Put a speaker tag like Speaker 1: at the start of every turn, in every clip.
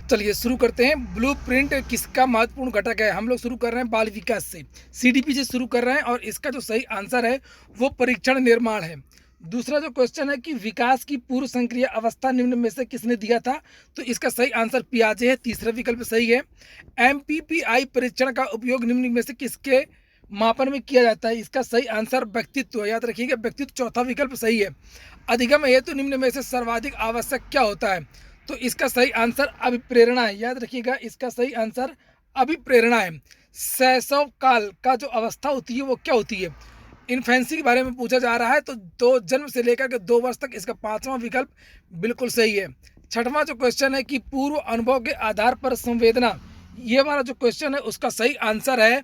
Speaker 1: चलिए शुरू करते हैं। ब्लूप्रिंट किसका महत्वपूर्ण घटक है? हम लोग शुरू कर रहे हैं बाल विकास से, सीडीपी से शुरू कर रहे हैं और इसका जो सही आंसर है वो परीक्षण निर्माण है। दूसरा जो क्वेश्चन है कि विकास की पूर्व संक्रिया अवस्था निम्न में से किसने दिया था? तो इसका सही आंसर पियाजे है, तीसरा विकल्प सही है। एमपीपीआई परीक्षण का उपयोग निम्न में से किसके मापन में किया जाता है? इसका सही आंसर व्यक्तित्व, याद रखिएगा व्यक्तित्व, चौथा विकल्प सही है। अधिगम हेतु निम्न में से सर्वाधिक आवश्यक क्या होता है? तो इसका सही आंसर अभिप्रेरणा है, याद रखिएगा इसका सही आंसर अभिप्रेरणा है। शैशव काल का जो अवस्था होती है वो क्या होती है? इन्फेंसी के बारे में पूछा जा रहा है, तो दो जन्म से लेकर के 2 वर्ष तक, इसका पांचवा विकल्प बिल्कुल सही है। छठवां जो क्वेश्चन है कि पूर्व अनुभव के आधार पर संवेदना, ये वाला जो क्वेश्चन है उसका सही आंसर है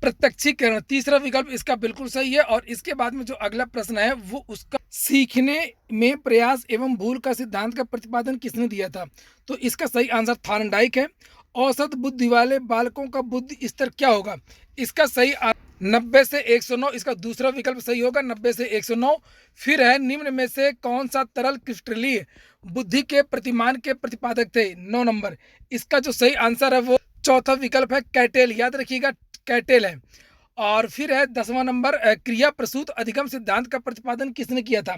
Speaker 1: प्रत्यक्षीकरण, तीसरा विकल्प इसका बिल्कुल सही है। और इसके बाद में जो अगला प्रश्न है वो उसका सीखने में प्रयास एवं भूल का सिद्धांत का प्रतिपादन किसने दिया था? तो इसका सही आंसर थार्नडाइक है। औसत बुद्धि वाले बालकों का बुद्धि स्तर क्या होगा? इसका सही 90 से 109, इसका दूसरा विकल्प सही होगा, 90 से 109। फिर है निम्न में से कौन सा तरल क्रिस्टलीय बुद्धि के प्रतिमान के प्रतिपादक थे? 9 नंबर, इसका जो सही आंसर है वो चौथा विकल्प है कैटेल, याद रखिएगा कैटेल है। और फिर है 10वां नंबर, क्रिया प्रसूत अधिगम सिद्धांत का प्रतिपादन किसने किया था?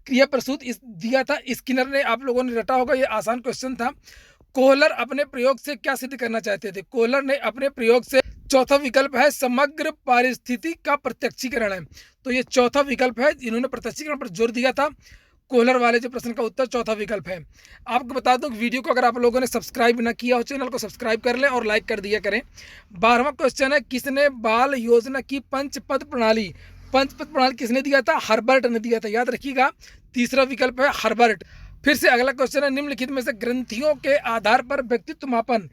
Speaker 1: क्रिया प्रसूत दिया था स्किनर ने, आप लोगों ने रटा होगा, ये आसान क्वेश्चन था। कोहलर अपने प्रयोग से क्या सिद्ध करना चाहते थे? कोहलर ने अपने प्रयोग से, चौथा विकल्प है समग्र पारिस्थिति का प्रत्यक्षीकरण है, तो ये चौथा विकल्प है, इन्होंने प्रत्यक्षीकरण पर जोर दिया था। कोहलर वाले जो प्रश्न का उत्तर चौथा विकल्प है। आपको बता दूं वीडियो को अगर आप लोगों ने सब्सक्राइब ना किया हो चैनल को सब्सक्राइब कर लें और लाइक कर दिया करें। 12वां क्वेश्चन है किसने बाल योजना की पंचपद प्रणाली किसने दिया था? हर्बर्ट ने दिया था, याद रखिएगा तीसरा विकल्प है हर्बर्ट। फिर से अगला क्वेश्चन है निम्नलिखित में से ग्रंथियों के आधार पर व्यक्तित्व मापन,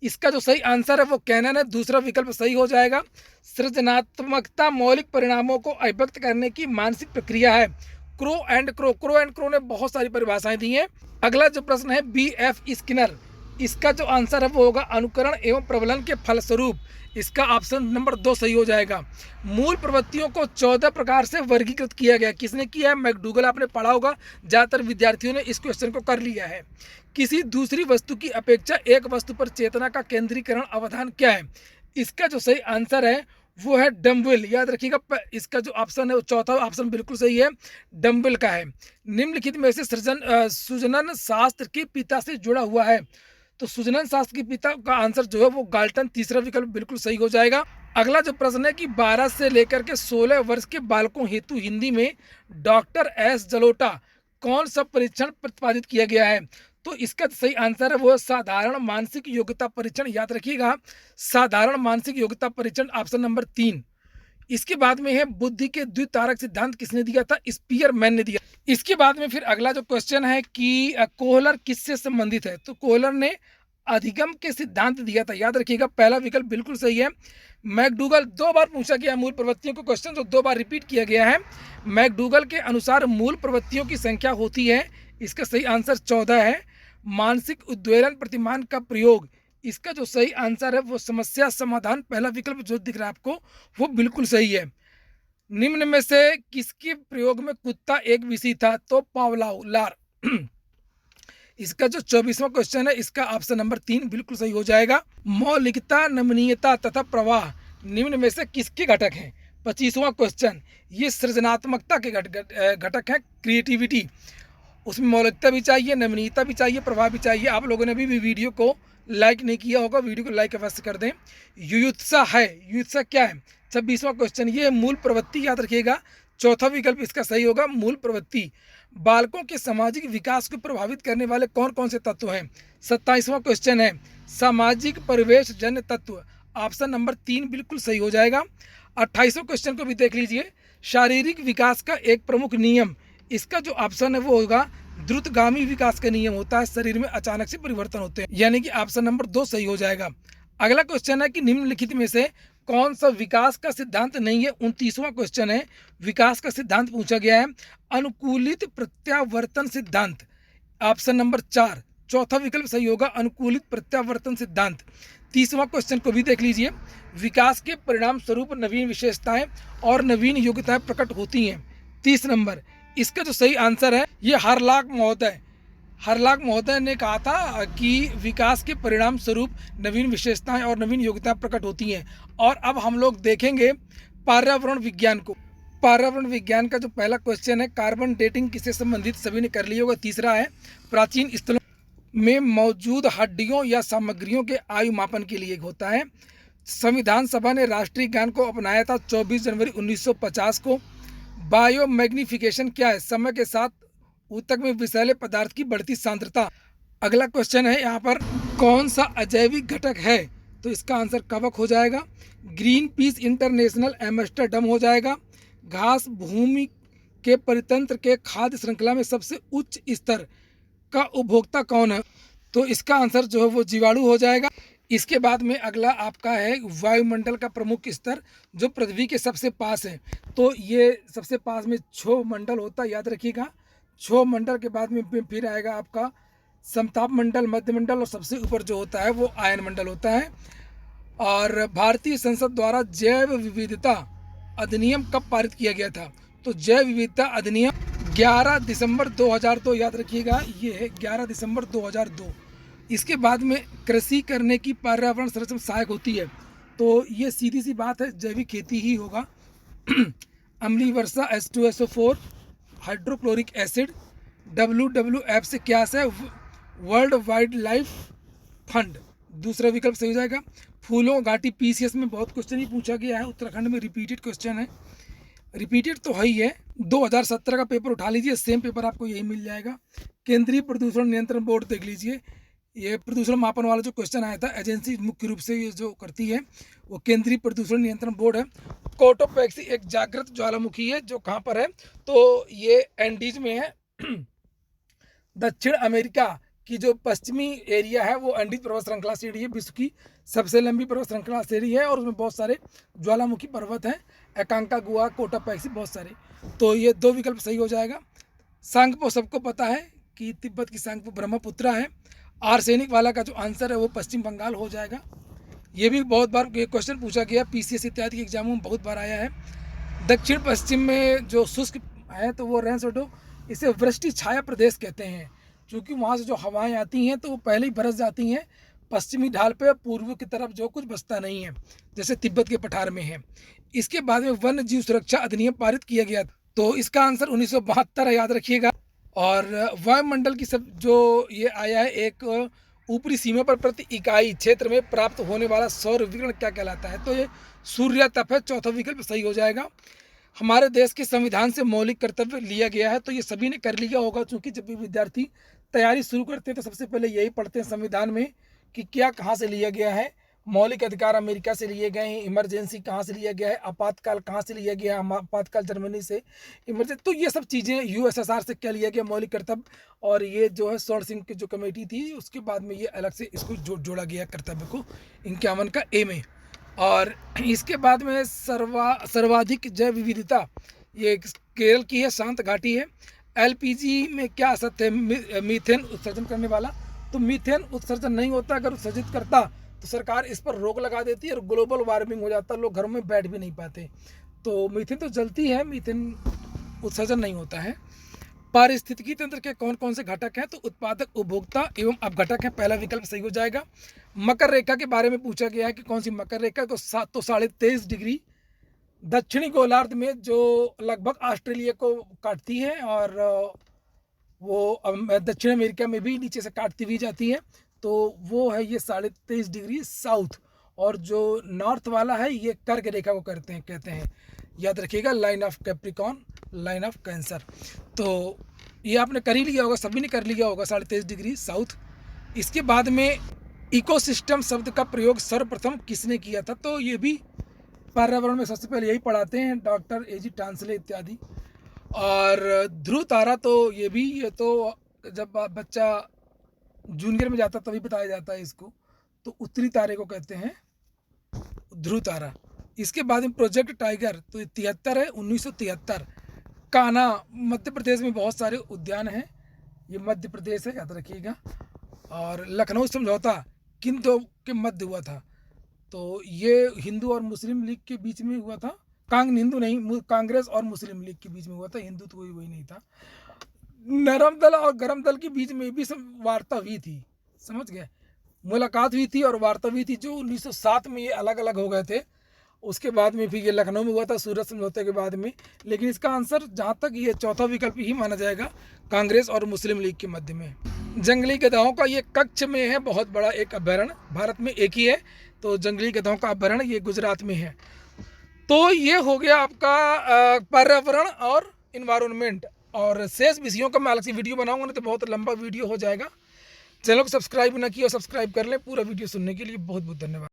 Speaker 1: इसका जो सही आंसर है वो कैनन है, दूसरा विकल्प सही हो जाएगा। सृजनात्मकता मौलिक परिणामों को अभिव्यक्त करने की मानसिक प्रक्रिया है। क्रो एंड क्रो ने बहुत सारी परिभाषाएं दी हैं। अगला जो प्रश्न है BF स्किनर, इसका जो आंसर है वो होगा अनुकरण एवं प्रबलन के फलस्वरूप, इसका ऑप्शन नंबर 2 सही हो जाएगा। मूल प्रवृत्तियों को 14 प्रकार से वर्गीकृत किया गया, किसने किया है? मैकडूगल, आपने पढ़ा होगा, ज़्यादातर विद्यार्थियों ने इस क्वेश्चन को कर लिया है। किसी दूसरी वस्तु की अपेक्षा एक वस्तु पर चेतना का केंद्रीकरण अवधान क्या है? इसका जो सही आंसर है वो है डम्बल, याद रखिएगा इसका जो ऑप्शन है वो चौथा ऑप्शन बिल्कुल सही है, डम्बल का है। निम्नलिखित में से सुजनन शास्त्र के पिता से जुड़ा हुआ है, तो सुजनन शास्त्र के पिता का आंसर जो है वो गाल्टन, तीसरा विकल्प बिल्कुल सही हो जाएगा। अगला जो प्रश्न है कि 12 से लेकर के 16 वर्ष के बालकों हेतु हिंदी में डॉक्टर S जलोटा कौन सा परीक्षण प्रतिपादित किया गया है? तो इसका सही आंसर है वो साधारण मानसिक योग्यता परीक्षण, याद रखिएगा साधारण मानसिक योग्यता परीक्षण, ऑप्शन नंबर 3। इसके बाद में है बुद्धि के द्वितारक सिद्धांत किसने दिया था? स्पीयरमैन ने दिया। इसके बाद में फिर अगला जो क्वेश्चन है कि कोहलर किससे संबंधित है? तो कोहलर ने अधिगम के सिद्धांत दिया था, याद रखिएगा पहला विकल्प बिल्कुल सही है। मैकडूगल, 2 बार पूछा गया मूल प्रवृत्तियों को क्वेश्चन, जो 2 बार रिपीट किया गया है। मैकडूगल के अनुसार मूल प्रवृत्तियों की संख्या होती है, इसका सही आंसर 14 है। मानसिक उद्वेलन प्रतिमान का प्रयोग, इसका जो सही आंसर है वो समस्या समाधान, पहला विकल्प जो दिख रहा है आपको वो बिल्कुल सही है। निम्न में से किसके प्रयोग में कुत्ता एक विषय था? तो पावलाव लार। इसका जो 24वां क्वेश्चन है इसका ऑप्शन नंबर 3 बिल्कुल सही हो जाएगा। मौलिकता, नमनीयता तथा प्रवाह निम्न में से किसके घटक हैं? 25वां क्वेश्चन, ये सृजनात्मकता के घटक है, क्रिएटिविटी, उसमें मौलिकता भी चाहिए, नमनीयता भी चाहिए, प्रभाव भी चाहिए। आप लोगों ने भी वीडियो को लाइक नहीं किया होगा, वीडियो को लाइक अवश्य कर दें। युयुत्सा है, युयुत्सा क्या है? 26वां क्वेश्चन, ये मूल प्रवृत्ति, याद रखिएगा चौथा विकल्प इसका सही होगा, मूल प्रवृत्ति। बालकों के सामाजिक विकास को प्रभावित करने वाले कौन कौन से तत्व हैं? 27वां क्वेश्चन है सामाजिक परिवेश जन्य तत्व, ऑप्शन नंबर 3 बिल्कुल सही हो जाएगा। 28वें क्वेश्चन को भी देख लीजिए, शारीरिक विकास का एक प्रमुख नियम, इसका जो ऑप्शन है वो होगा द्रुतगामी विकास का नियम होता है, शरीर में अचानक से परिवर्तन होते हैं, यानी कि ऑप्शन नंबर 2 सही हो जाएगा। अगला क्वेश्चन है कि निम्नलिखित में से कौन सा विकास का सिद्धांत नहीं है? 29वां क्वेश्चन है, विकास का सिद्धांत पूछा गया है, अनुकूलित प्रत्यावर्तन सिद्धांत, ऑप्शन नंबर 4, चौथा विकल्प सही होगा, अनुकूलित प्रत्यावर्तन सिद्धांत। 30वां क्वेश्चन को भी देख लीजिए, विकास के परिणाम स्वरूप नवीन विशेषताएं और नवीन योग्यताएं प्रकट होती हैं, 30 नंबर। इसका जो सही आंसर है ये हार्लाक महोदय, हरलाख महोदय ने कहा था कि विकास के परिणाम स्वरूप नवीन विशेषताएं और नवीन योग्यताएं प्रकट होती हैं। और अब हम लोग देखेंगे पर्यावरण विज्ञान को। पर्यावरण विज्ञान का जो पहला क्वेश्चन है, कार्बन डेटिंग किससे संबंधित, सभी ने कर लिया होगा। तीसरा है, प्राचीन स्थलों में मौजूद हड्डियों या सामग्रियों के आयु मापन के लिए होता है। संविधान सभा ने राष्ट्रीय गान को अपनाया था 24 जनवरी 1950 को। बायोमैग्निफिकेशन क्या है, समय के साथ ऊतक में विषैले पदार्थ की बढ़ती सांद्रता। अगला क्वेश्चन है यहाँ पर, कौन सा अजैविक घटक है, तो इसका आंसर कवक हो जाएगा। ग्रीन पीस इंटरनेशनल एम्स्टरडम हो जाएगा। घास भूमि के परितंत्र के खाद्य श्रृंखला में सबसे उच्च स्तर का उपभोक्ता कौन है, तो इसका आंसर जो है वो जीवाणु हो जाएगा। इसके बाद में अगला आपका है वायुमंडल का प्रमुख स्तर जो पृथ्वी के सबसे पास है। तो ये सबसे पास में क्षोभ मंडल होता है, याद रखिएगा। क्षोभ मंडल के बाद में फिर आएगा आपका समताप मंडल, मध्य मंडल, और सबसे ऊपर जो होता है वो आयन मंडल होता है। और भारतीय संसद द्वारा जैव विविधता अधिनियम कब पारित किया गया था, तो जैव विविधता अधिनियम 11 दिसंबर 2002, याद रखिएगा, ये है 11 दिसंबर 2002। इसके बाद में कृषि करने की पर्यावरण संरक्षण सहायक होती है, तो ये सीधी सी बात है, जैविक खेती ही होगा। अम्लीय वर्षा, H2SO4, हाइड्रोक्लोरिक एसिड। WWF से क्या है, वर्ल्ड वाइल्ड लाइफ फंड, दूसरा विकल्प सही हो जाएगा। फूलों घाटी, PCS में बहुत क्वेश्चन ही पूछा गया है, उत्तराखंड में रिपीटेड क्वेश्चन है, रिपीटेड तो है ही है। 2017 का पेपर उठा लीजिए, सेम पेपर आपको यही मिल जाएगा। केंद्रीय प्रदूषण नियंत्रण बोर्ड देख लीजिए, ये प्रदूषण मापन वाला जो क्वेश्चन आया था, एजेंसी मुख्य रूप से ये जो करती है वो केंद्रीय प्रदूषण नियंत्रण बोर्ड है। कोटोपैक्सी एक जागृत ज्वालामुखी है जो कहाँ पर है, तो ये एंडीज में है। दक्षिण अमेरिका की जो पश्चिमी एरिया है वो एंडीज पर्वत श्रृंखला श्रेणी है, विश्व की सबसे लंबी पर्वत श्रृंखला श्रेणी है, और उसमें बहुत सारे ज्वालामुखी पर्वत हैं, एकांकागुआ, कोटोपैक्सी, बहुत सारे। तो ये दो विकल्प सही हो जाएगा। सांगपो सबको पता है कि तिब्बत की सांगपो ब्रह्मपुत्रा है। आर्सेनिक वाला का जो आंसर है वो पश्चिम बंगाल हो जाएगा। ये भी बहुत बार ये क्वेश्चन पूछा गया, PCS इत्यादि के एग्जामों में बहुत बार आया है। दक्षिण पश्चिम में जो शुष्क है तो वो रेंस ऑटो, इसे वृष्टि छाया प्रदेश कहते हैं, क्योंकि वहाँ से जो हवाएं आती हैं तो वो पहले ही बरस जाती हैं पश्चिमी ढाल पे, पूर्व की तरफ जो कुछ बसता नहीं है, जैसे तिब्बत के पठार में है। इसके बाद में वन्य जीव सुरक्षा अधिनियम पारित किया गया, तो इसका आंसर 1972 है, याद रखिएगा। और वायुमंडल की सब जो ये आया है, एक ऊपरी सीमा पर प्रति इकाई क्षेत्र में प्राप्त होने वाला सौर विकिरण क्या कहलाता है, तो ये सूर्यातप है, चौथा विकल्प सही हो जाएगा। हमारे देश के संविधान से मौलिक कर्तव्य लिया गया है, तो ये सभी ने कर लिया होगा, क्योंकि जब भी विद्यार्थी तैयारी शुरू करते हैं तो सबसे पहले यही पढ़ते हैं संविधान में कि क्या कहाँ से लिया गया है। मौलिक अधिकार अमेरिका से लिए गए हैं, इमरजेंसी कहाँ से लिया गया है, आपातकाल कहाँ से लिया गया है, आपातकाल जर्मनी से, इमरजेंसी, तो ये सब चीज़ें USSR से क्या लिया गया मौलिक कर्तव्य। और ये जो है स्वर्ण सिंह की जो कमेटी थी उसके बाद में ये अलग से इसको जोड़ा गया कर्तव्य को 51 का A में। और इसके बाद में सर्वाधिक जैव विविधता ये केरल की है, शांत घाटी है। LPG में क्या असत्य है, मीथेन उत्सर्जन करने वाला, तो मीथेन उत्सर्जन नहीं होता, अगर उत्सर्जित करता तो सरकार इस पर रोक लगा देती है और ग्लोबल वार्मिंग हो जाता, लोग घरों में बैठ भी नहीं पाते। तो मीथेन तो जलती है, मीथेन उत्सर्जन नहीं होता है। पारिस्थितिकी तंत्र के कौन कौन से घटक हैं, तो उत्पादक, उपभोक्ता एवं अपघटक है, पहला विकल्प सही हो जाएगा। मकर रेखा के बारे में पूछा गया है कि कौन सी मकर रेखा, तो 23.5 डिग्री दक्षिणी गोलार्ध में जो लगभग ऑस्ट्रेलिया को काटती है, और वो दक्षिण अमेरिका में भी नीचे से काटती हुई जाती है, तो वो है ये 23.5 डिग्री साउथ। और जो नॉर्थ वाला है ये कर्क रेखा को कहते हैं, याद रखिएगा, line of Capricorn, line of cancer. तो ये आपने कर ही लिया होगा, सभी ने कर लिया होगा, 23.5 डिग्री साउथ। इसके बाद में इकोसिस्टम शब्द का प्रयोग सर्वप्रथम किसने किया था, तो ये भी पर्यावरण में सबसे पहले यही पढ़ाते हैं, डॉक्टर A.G. टांसले इत्यादि। और ध्रुव तारा, तो ये तो जब बच्चा जूनियर में जाता तभी बताया जाता है इसको, तो उत्तरी तारे को कहते हैं ध्रुव तारा। इसके बाद में प्रोजेक्ट टाइगर, तो 73 है, 1973। कान्हा, मध्य प्रदेश में बहुत सारे उद्यान हैं, ये मध्य प्रदेश है, याद रखिएगा। और लखनऊ समझौता किन दो के मध्य हुआ था, तो ये हिंदू और मुस्लिम लीग के बीच में हुआ था। हिंदू नहीं, कांग्रेस और मुस्लिम लीग के बीच में हुआ था, हिंदू तो कोई वही नहीं था। नरम दल और गरम दल के बीच में भी सब वार्ता हुई थी, समझ गए, मुलाकात हुई थी और वार्ता हुई थी, जो 1907 में ये अलग अलग हो गए थे। उसके बाद में फिर ये लखनऊ में हुआ था सूरत समझौते के बाद में। लेकिन इसका आंसर जहाँ तक ये चौथा विकल्प ही माना जाएगा, कांग्रेस और मुस्लिम लीग के मध्य में। जंगली गधाओं का ये कच्छ में है बहुत बड़ा एक अभ्यारण्य, भारत में एक ही है, तो जंगली गधाओं का अभ्यारण्य ये गुजरात में है। तो ये हो गया आपका पर्यावरण और इन्वायरमेंट, और शेष विषयों का मैं अलग से वीडियो बनाऊंगा, नहीं तो बहुत लंबा वीडियो हो जाएगा। चैनल को सब्सक्राइब ना किया, सब्सक्राइब कर लें। पूरा वीडियो सुनने के लिए बहुत बहुत धन्यवाद।